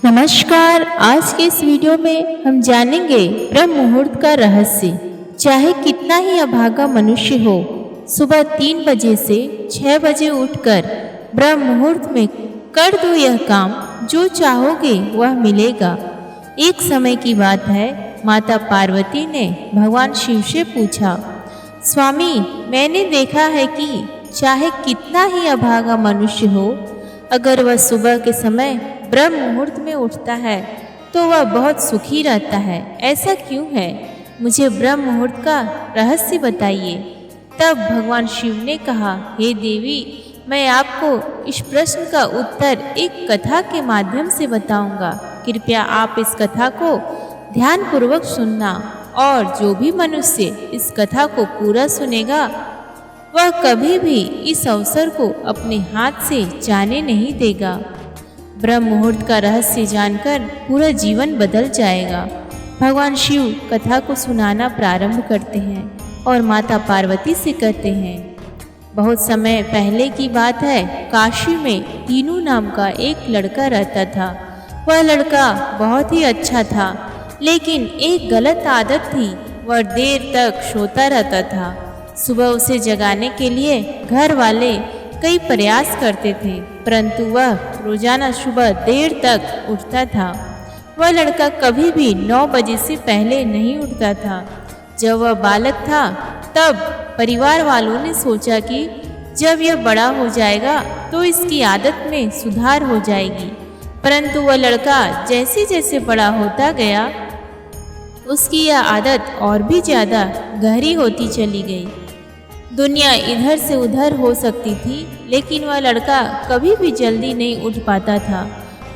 नमस्कार। आज के इस वीडियो में हम जानेंगे ब्रह्म मुहूर्त का रहस्य। चाहे कितना ही अभागा मनुष्य हो, सुबह 3 बजे से 6 बजे उठकर ब्रह्म मुहूर्त में कर दो यह काम, जो चाहोगे वह मिलेगा। एक समय की बात है, माता पार्वती ने भगवान शिव से पूछा, स्वामी, मैंने देखा है कि चाहे कितना ही अभागा मनुष्य हो, अगर वह सुबह के समय ब्रह्म मुहूर्त में उठता है तो वह बहुत सुखी रहता है। ऐसा क्यों है? मुझे ब्रह्म मुहूर्त का रहस्य बताइए। तब भगवान शिव ने कहा, हे देवी, मैं आपको इस प्रश्न का उत्तर एक कथा के माध्यम से बताऊंगा। कृपया आप इस कथा को ध्यानपूर्वक सुनना, और जो भी मनुष्य इस कथा को पूरा सुनेगा वह कभी भी इस अवसर को अपने हाथ से जाने नहीं देगा। ब्रह्म मुहूर्त का रहस्य जानकर पूरा जीवन बदल जाएगा। भगवान शिव कथा को सुनाना प्रारंभ करते हैं और माता पार्वती से कहते हैं, बहुत समय पहले की बात है, काशी में तीनू नाम का एक लड़का रहता था। वह लड़का बहुत ही अच्छा था, लेकिन एक गलत आदत थी, वह देर तक सोता रहता था। सुबह उसे जगाने के लिए घर वाले कई प्रयास करते थे, परंतु वह रोजाना सुबह देर तक उठता था। वह लड़का कभी भी 9 बजे से पहले नहीं उठता था। जब वह बालक था तब परिवार वालों ने सोचा कि जब यह बड़ा हो जाएगा तो इसकी आदत में सुधार हो जाएगी, परंतु वह लड़का जैसे जैसे बड़ा होता गया उसकी यह आदत और भी ज़्यादा गहरी होती चली गई। दुनिया इधर से उधर हो सकती थी, लेकिन वह लड़का कभी भी जल्दी नहीं उठ पाता था।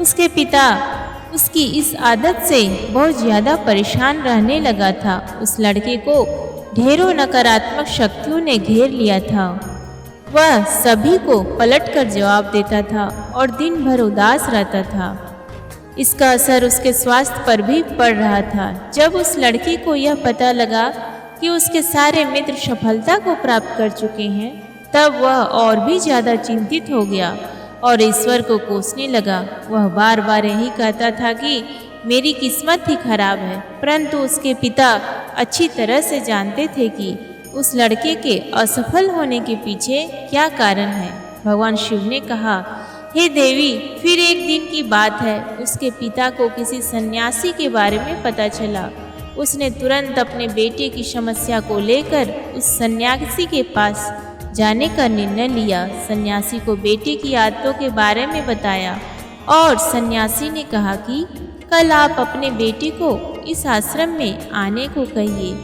उसके पिता उसकी इस आदत से बहुत ज़्यादा परेशान रहने लगा था। उस लड़के को ढेरों नकारात्मक शक्तियों ने घेर लिया था। वह सभी को पलटकर जवाब देता था और दिन भर उदास रहता था। इसका असर उसके स्वास्थ्य पर भी पड़ रहा था। जब उस लड़के को यह पता लगा कि उसके सारे मित्र सफलता को प्राप्त कर चुके हैं, तब वह और भी ज़्यादा चिंतित हो गया और ईश्वर को कोसने लगा। वह बार बार यही कहता था कि मेरी किस्मत ही खराब है, परंतु उसके पिता अच्छी तरह से जानते थे कि उस लड़के के असफल होने के पीछे क्या कारण है। भगवान शिव ने कहा, हे देवी, फिर एक दिन की बात है, उसके पिता को किसी सन्यासी के बारे में पता चला। उसने तुरंत अपने बेटे की समस्या को लेकर उस सन्यासी के पास जाने का निर्णय लिया। सन्यासी को बेटे की आदतों के बारे में बताया और सन्यासी ने कहा कि कल आप अपने बेटे को इस आश्रम में आने को कहिए।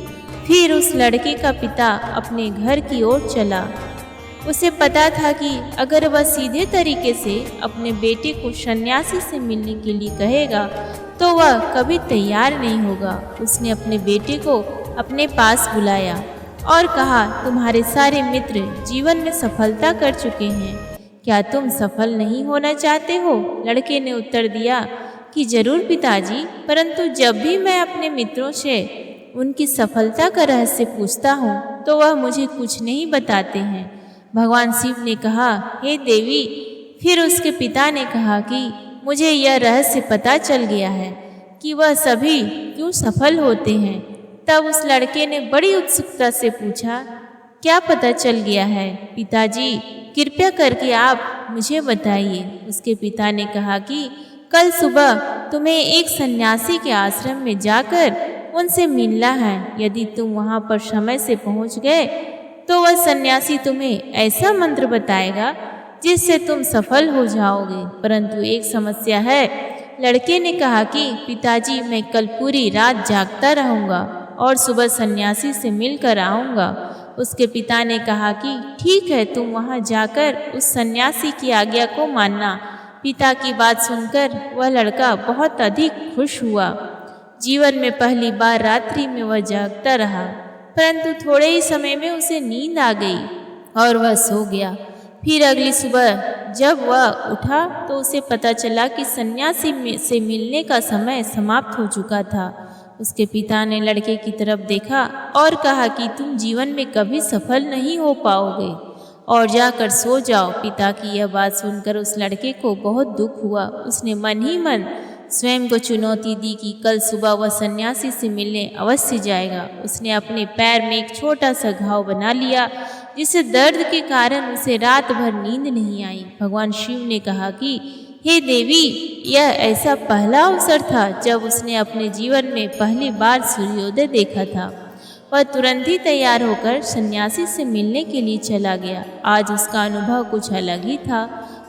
फिर उस लड़के का पिता अपने घर की ओर चला। उसे पता था कि अगर वह सीधे तरीके से अपने बेटे को सन्यासी से मिलने के लिए कहेगा तो वह कभी तैयार नहीं होगा। उसने अपने बेटे को अपने पास बुलाया और कहा, तुम्हारे सारे मित्र जीवन में सफलता कर चुके हैं, क्या तुम सफल नहीं होना चाहते हो? लड़के ने उत्तर दिया कि जरूर पिताजी, परंतु जब भी मैं अपने मित्रों से उनकी सफलता का रहस्य पूछता हूँ तो वह मुझे कुछ नहीं बताते हैं। भगवान शिव ने कहा, हे देवी, फिर उसके पिता ने कहा कि मुझे यह रहस्य पता चल गया है कि वह सभी क्यों सफल होते हैं। तब उस लड़के ने बड़ी उत्सुकता से पूछा, क्या पता चल गया है पिताजी? कृपया करके आप मुझे बताइए। उसके पिता ने कहा कि कल सुबह तुम्हें एक सन्यासी के आश्रम में जाकर उनसे मिलना है। यदि तुम वहां पर समय से पहुंच गए तो वह सन्यासी तुम्हें ऐसा मंत्र बताएगा जिससे तुम सफल हो जाओगे, परंतु एक समस्या है। लड़के ने कहा कि पिताजी, मैं कल पूरी रात जागता रहूँगा और सुबह सन्यासी से मिलकर आऊँगा। उसके पिता ने कहा कि ठीक है, तुम वहाँ जाकर उस सन्यासी की आज्ञा को मानना। पिता की बात सुनकर वह लड़का बहुत अधिक खुश हुआ। जीवन में पहली बार रात्रि में वह जागता रहा, परंतु थोड़े ही समय में उसे नींद आ गई और वह सो गया। फिर अगली सुबह जब वह उठा तो उसे पता चला कि सन्यासी से मिलने का समय समाप्त हो चुका था। उसके पिता ने लड़के की तरफ देखा और कहा कि तुम जीवन में कभी सफल नहीं हो पाओगे और जाकर सो जाओ। पिता की यह बात सुनकर उस लड़के को बहुत दुख हुआ। उसने मन ही मन स्वयं को चुनौती दी कि कल सुबह वह सन्यासी से मिलने अवश्य जाएगा। उसने अपने पैर में एक छोटा सा घाव बना लिया, जिससे दर्द के कारण उसे रात भर नींद नहीं आई। भगवान शिव ने कहा कि हे देवी, यह ऐसा पहला अवसर था जब उसने अपने जीवन में पहली बार सूर्योदय देखा था। वह तुरंत ही तैयार होकर सन्यासी से मिलने के लिए चला गया। आज उसका अनुभव कुछ अलग ही था।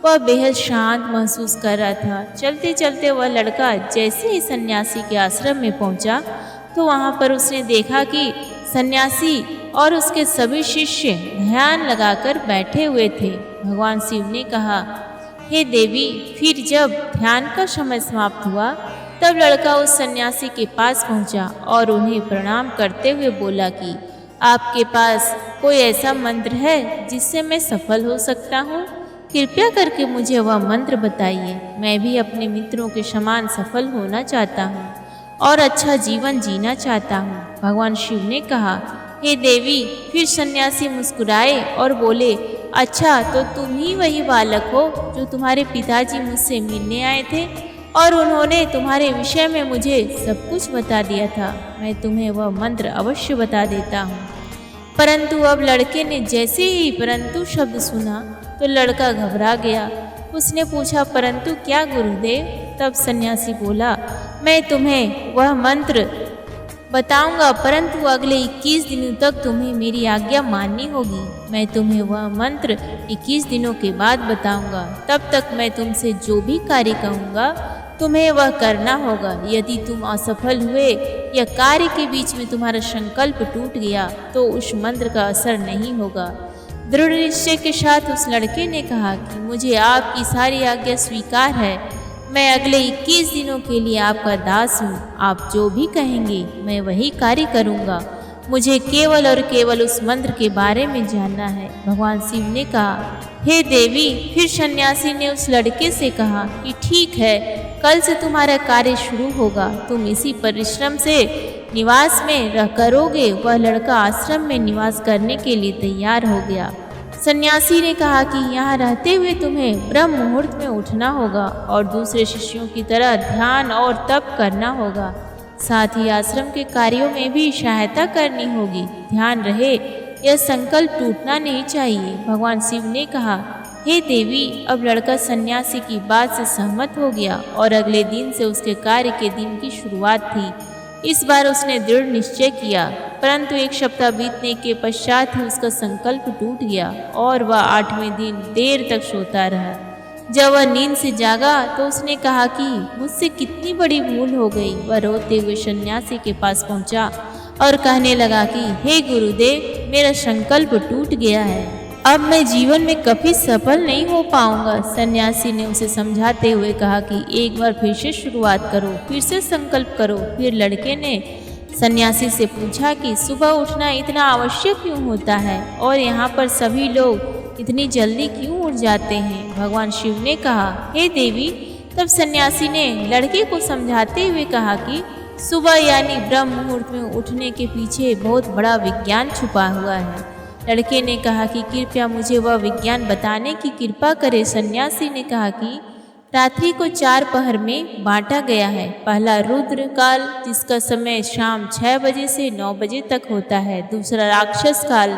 वह बेहद शांत महसूस कर रहा था। चलते चलते वह लड़का जैसे ही सन्यासी के आश्रम में पहुंचा तो वहां पर उसने देखा कि सन्यासी और उसके सभी शिष्य ध्यान लगाकर बैठे हुए थे। भगवान शिव ने कहा, हे देवी, फिर जब ध्यान का समय समाप्त हुआ तब लड़का उस सन्यासी के पास पहुंचा और उन्हें प्रणाम करते हुए बोला कि आपके पास कोई ऐसा मंत्र है जिससे मैं सफल हो सकता हूँ? कृपया करके मुझे वह मंत्र बताइए। मैं भी अपने मित्रों के समान सफल होना चाहता हूँ और अच्छा जीवन जीना चाहता हूँ। भगवान शिव ने कहा, हे देवी। फिर सन्यासी मुस्कुराए और बोले, अच्छा, तो तुम ही वही बालक हो जो तुम्हारे पिताजी मुझसे मिलने आए थे और उन्होंने तुम्हारे विषय में मुझे सब कुछ बता दिया था। मैं तुम्हें वह मंत्र अवश्य बता देता हूँ। परंतु अब लड़के ने जैसे ही परंतु शब्द सुना तो लड़का घबरा गया। उसने पूछा, परंतु क्या गुरुदेव? तब सन्यासी बोला, मैं तुम्हें वह मंत्र बताऊंगा, परंतु अगले 21 दिनों तक तुम्हें मेरी आज्ञा माननी होगी। मैं तुम्हें वह मंत्र 21 दिनों के बाद बताऊंगा। तब तक मैं तुमसे जो भी कार्य कहूँगा तुम्हें वह करना होगा। यदि तुम असफल हुए या कार्य के बीच में तुम्हारा संकल्प टूट गया तो उस मंत्र का असर नहीं होगा। दृढ़ निश्चय के साथ उस लड़के ने कहा कि मुझे आपकी सारी आज्ञा स्वीकार है। मैं अगले 21 दिनों के लिए आपका दास हूँ। आप जो भी कहेंगे मैं वही कार्य करूँगा। मुझे केवल और केवल उस मंत्र के बारे में जानना है। भगवान शिव ने कहा, हे देवी। फिर सन्यासी ने उस लड़के से कहा कि ठीक है, कल से तुम्हारा कार्य शुरू होगा। तुम इसी परिश्रम से निवास में रह करोगे। वह लड़का आश्रम में निवास करने के लिए तैयार हो गया। सन्यासी ने कहा कि यहाँ रहते हुए तुम्हें ब्रह्म मुहूर्त में उठना होगा और दूसरे शिष्यों की तरह ध्यान और तप करना होगा। साथ ही आश्रम के कार्यों में भी सहायता करनी होगी। ध्यान रहे, यह संकल्प टूटना नहीं चाहिए। भगवान शिव ने कहा, हे देवी। अब लड़का सन्यासी की बात से सहमत हो गया और अगले दिन से उसके कार्य के दिन की शुरुआत थी। इस बार उसने दृढ़ निश्चय किया, परंतु 1 सप्ताह बीतने के पश्चात ही उसका संकल्प टूट गया और वह 8वें दिन देर तक सोता रहा। जब वह नींद से जागा तो उसने कहा कि मुझसे कितनी बड़ी भूल हो गई। वह रोते हुए सन्यासी के पास पहुंचा और कहने लगा कि हे गुरुदेव, मेरा संकल्प टूट गया है। अब मैं जीवन में कभी सफल नहीं हो पाऊंगा। सन्यासी ने उसे समझाते हुए कहा कि एक बार फिर से शुरुआत करो, फिर से संकल्प करो। फिर लड़के ने सन्यासी से पूछा कि सुबह उठना इतना आवश्यक क्यों होता है और यहाँ पर सभी लोग इतनी जल्दी क्यों उठ जाते हैं? भगवान शिव ने कहा, हे देवी। तब सन्यासी ने लड़के को समझाते हुए कहा कि सुबह यानी ब्रह्म मुहूर्त में उठने के पीछे बहुत बड़ा विज्ञान छुपा हुआ है। लड़के ने कहा कि कृपया मुझे वह विज्ञान बताने की कृपा करे। सन्यासी ने कहा कि रात्रि को 4 पहर में बांटा गया है। पहला रुद्र काल, जिसका समय शाम 6 बजे से 9 बजे तक होता है। दूसरा राक्षस काल,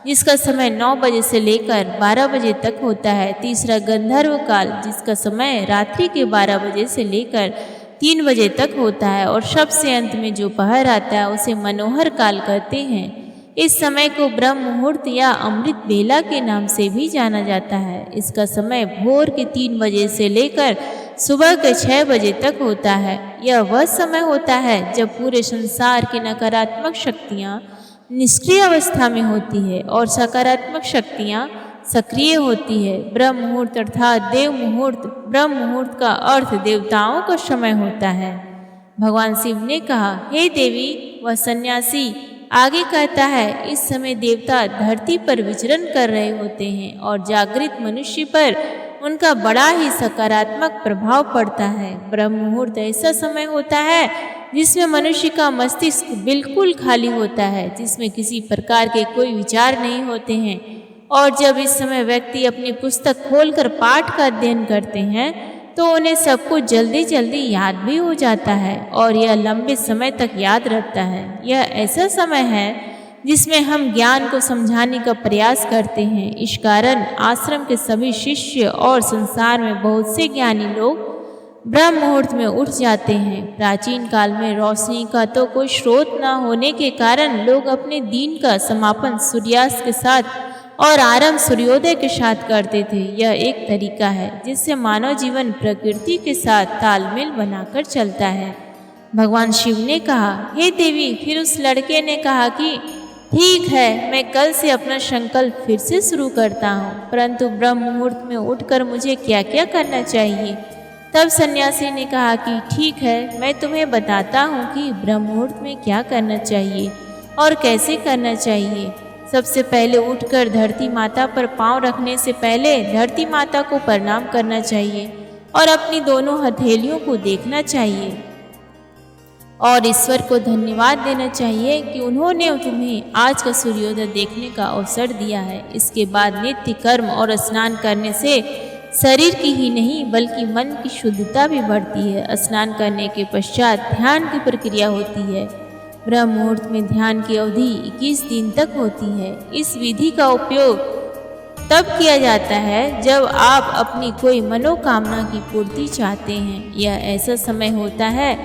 जिसका समय 9 बजे से लेकर 12 बजे तक होता है। तीसरा गंधर्व काल, जिसका समय रात्रि के 12 बजे से लेकर 3 बजे तक होता है। और सबसे अंत में जो पहर आता है उसे मनोहर काल कहते हैं। इस समय को ब्रह्म मुहूर्त या अमृत बेला के नाम से भी जाना जाता है। इसका समय भोर के 3 बजे से लेकर सुबह के 6 बजे तक होता है। यह वह समय होता है जब पूरे संसार की नकारात्मक शक्तियाँ निष्क्रिय अवस्था में होती है और सकारात्मक शक्तियाँ सक्रिय होती है। ब्रह्म मुहूर्त अर्थात देव मुहूर्त। ब्रह्म मुहूर्त का अर्थ देवताओं का समय होता है। भगवान शिव ने कहा, हे देवी। वह सन्यासी आगे कहता है, इस समय देवता धरती पर विचरण कर रहे होते हैं और जागृत मनुष्य पर उनका बड़ा ही सकारात्मक प्रभाव पड़ता है। ब्रह्म मुहूर्त ऐसा समय होता है जिसमें मनुष्य का मस्तिष्क बिल्कुल खाली होता है, जिसमें किसी प्रकार के कोई विचार नहीं होते हैं। और जब इस समय व्यक्ति अपनी पुस्तक खोलकर पाठ का अध्ययन करते हैं तो उन्हें सब कुछ जल्दी जल्दी याद भी हो जाता है और यह लंबे समय तक याद रहता है। यह ऐसा समय है जिसमें हम ज्ञान को समझाने का प्रयास करते हैं। इस कारण आश्रम के सभी शिष्य और संसार में बहुत से ज्ञानी लोग ब्रह्म मुहूर्त में उठ जाते हैं। प्राचीन काल में रोशनी का तो कोई स्रोत न होने के कारण लोग अपने दिन का समापन सूर्यास्त के साथ और आरंभ सूर्योदय के साथ करते थे। यह एक तरीका है जिससे मानव जीवन प्रकृति के साथ तालमेल बनाकर चलता है। भगवान शिव ने कहा, हे देवी। फिर उस लड़के ने कहा कि ठीक है, मैं कल से अपना संकल्प फिर से शुरू करता हूँ, परंतु ब्रह्म मुहूर्त में उठकर मुझे क्या क्या करना चाहिए। तब सन्यासी ने कहा कि ठीक है, मैं तुम्हें बताता हूँ कि ब्रह्म मुहूर्त में क्या करना चाहिए और कैसे करना चाहिए। सबसे पहले उठकर धरती माता पर पांव रखने से पहले धरती माता को प्रणाम करना चाहिए और अपनी दोनों हथेलियों को देखना चाहिए और ईश्वर को धन्यवाद देना चाहिए कि उन्होंने तुम्हें आज का सूर्योदय देखने का अवसर दिया है। इसके बाद नित्य कर्म और स्नान करने से शरीर की ही नहीं बल्कि मन की शुद्धता भी बढ़ती है। स्नान करने के पश्चात ध्यान की प्रक्रिया होती है। ब्रह्म मुहूर्त में ध्यान की अवधि 21 दिन तक होती है। इस विधि का उपयोग तब किया जाता है जब आप अपनी कोई मनोकामना की पूर्ति चाहते हैं। यह ऐसा समय होता है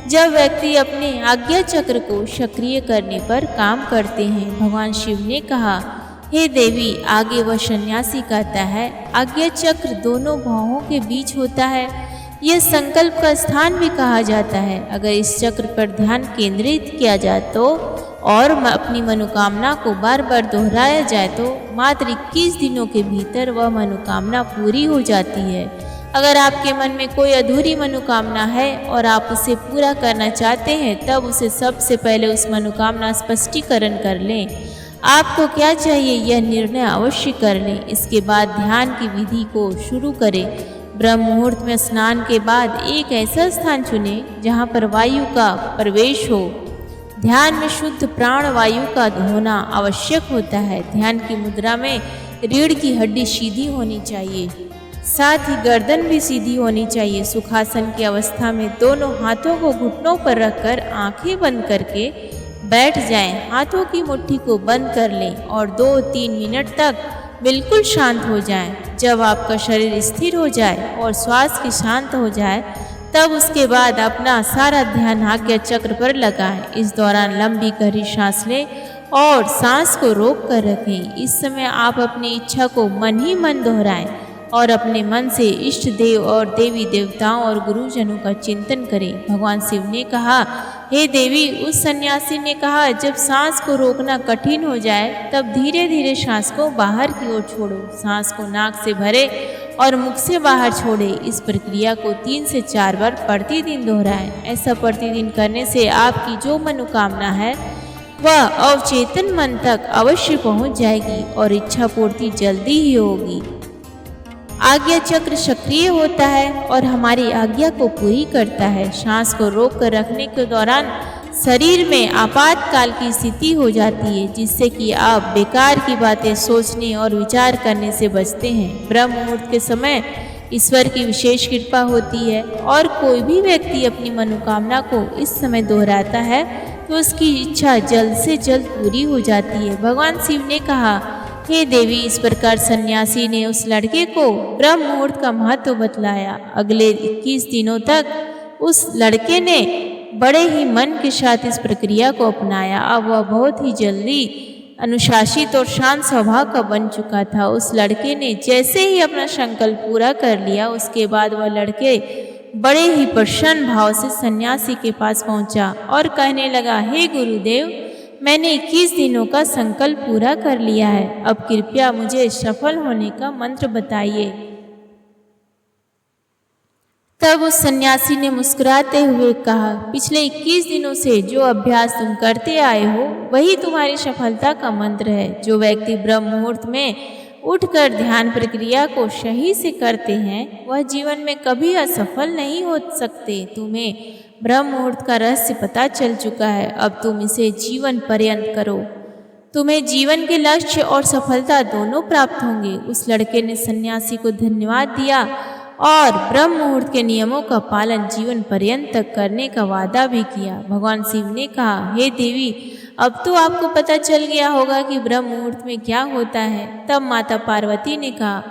जब व्यक्ति अपने आज्ञा चक्र को सक्रिय करने पर काम करते हैं। भगवान शिव ने कहा, हे देवी। आगे वह सन्यासी कहता है, आज्ञा चक्र दोनों भौहों के बीच होता है। यह संकल्प का स्थान भी कहा जाता है। अगर इस चक्र पर ध्यान केंद्रित किया जाए तो और अपनी मनोकामना को बार बार दोहराया जाए तो मात्र 21 दिनों के भीतर वह मनोकामना पूरी हो जाती है। अगर आपके मन में कोई अधूरी मनोकामना है और आप उसे पूरा करना चाहते हैं, तब उसे सबसे पहले उस मनोकामना स्पष्टीकरण कर लें। आपको क्या चाहिए यह निर्णय अवश्य कर लें। इसके बाद ध्यान की विधि को शुरू करें। ब्रह्म मुहूर्त में स्नान के बाद एक ऐसा स्थान चुनें जहाँ पर वायु का प्रवेश हो। ध्यान में शुद्ध प्राण वायु का होना आवश्यक होता है। ध्यान की मुद्रा में रीढ़ की हड्डी सीधी होनी चाहिए, साथ ही गर्दन भी सीधी होनी चाहिए। सुखासन की अवस्था में दोनों हाथों को घुटनों पर रखकर आंखें बंद करके बैठ जाएं। हाथों की मुट्ठी को बंद कर लें और 2-3 मिनट तक बिल्कुल शांत हो जाएं। जब आपका शरीर स्थिर हो जाए और श्वास की शांत हो जाए, तब उसके बाद अपना सारा ध्यान आज्ञा चक्र पर लगाएं। इस दौरान लंबी गहरी सांस लें और सांस को रोक कर रखें। इस समय आप अपनी इच्छा को मन ही मन दोहराएं और अपने मन से इष्ट देव और देवी देवताओं और गुरुजनों का चिंतन करें। भगवान शिव ने कहा, हे देवी। उस सन्यासी ने कहा, जब सांस को रोकना कठिन हो जाए तब धीरे धीरे सांस को बाहर की ओर छोड़ो। सांस को नाक से भरे और मुख से बाहर छोड़े। इस प्रक्रिया को 3 से 4 बार प्रतिदिन दोहराएं। ऐसा प्रतिदिन करने से आपकी जो मनोकामना है वह अवचेतन मन तक अवश्य पहुंच जाएगी और इच्छा पूर्ति जल्दी ही होगी। आज्ञा चक्र सक्रिय होता है और हमारी आज्ञा को पूरी करता है। सांस को रोक कर रखने के दौरान शरीर में आपातकाल की स्थिति हो जाती है, जिससे कि आप बेकार की बातें सोचने और विचार करने से बचते हैं। ब्रह्म मुहूर्त के समय ईश्वर की विशेष कृपा होती है और कोई भी व्यक्ति अपनी मनोकामना को इस समय दोहराता है तो उसकी इच्छा जल्द से जल्द पूरी हो जाती है। भगवान शिव ने कहा, हे देवी। इस प्रकार सन्यासी ने उस लड़के को ब्रह्म मुहूर्त का महत्व बतलाया। अगले 21 दिनों तक उस लड़के ने बड़े ही मन के साथ इस प्रक्रिया को अपनाया। अब वह बहुत ही जल्दी अनुशासित और शांत स्वभाव का बन चुका था। उस लड़के ने जैसे ही अपना संकल्प पूरा कर लिया, उसके बाद वह लड़के बड़े ही प्रसन्न भाव से सन्यासी के पास पहुंचा और कहने लगा, हे गुरुदेव। मैंने 21 दिनों का संकल्प पूरा कर लिया है। अब कृपया मुझे सफल होने का मंत्र बताइए। तब उस सन्यासी ने मुस्कुराते हुए कहा, पिछले 21 दिनों से जो अभ्यास तुम करते आए हो वही तुम्हारी सफलता का मंत्र है। जो व्यक्ति ब्रह्म मुहूर्त में उठकर ध्यान प्रक्रिया को सही से करते हैं वह जीवन में कभी असफल नहीं हो सकते। तुम्हें ब्रह्म मुहूर्त का रहस्य पता चल चुका है। अब तुम इसे जीवन पर्यंत करो। तुम्हें जीवन के लक्ष्य और सफलता दोनों प्राप्त होंगे। उस लड़के ने सन्यासी को धन्यवाद दिया और ब्रह्म मुहूर्त के नियमों का पालन जीवन पर्यंत तक करने का वादा भी किया। भगवान शिव ने कहा, हे देवी, अब तो आपको पता चल गया होगा कि ब्रह्म मुहूर्त में क्या होता है। तब माता पार्वती ने कहा,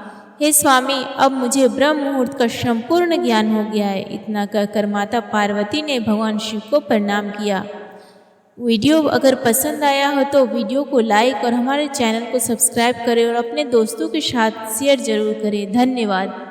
हे स्वामी, अब मुझे ब्रह्म मुहूर्त का संपूर्ण ज्ञान हो गया है। इतना कहकर माता पार्वती ने भगवान शिव को प्रणाम किया। वीडियो अगर पसंद आया हो तो वीडियो को लाइक और हमारे चैनल को सब्सक्राइब करें और अपने दोस्तों के साथ शेयर जरूर करें। धन्यवाद।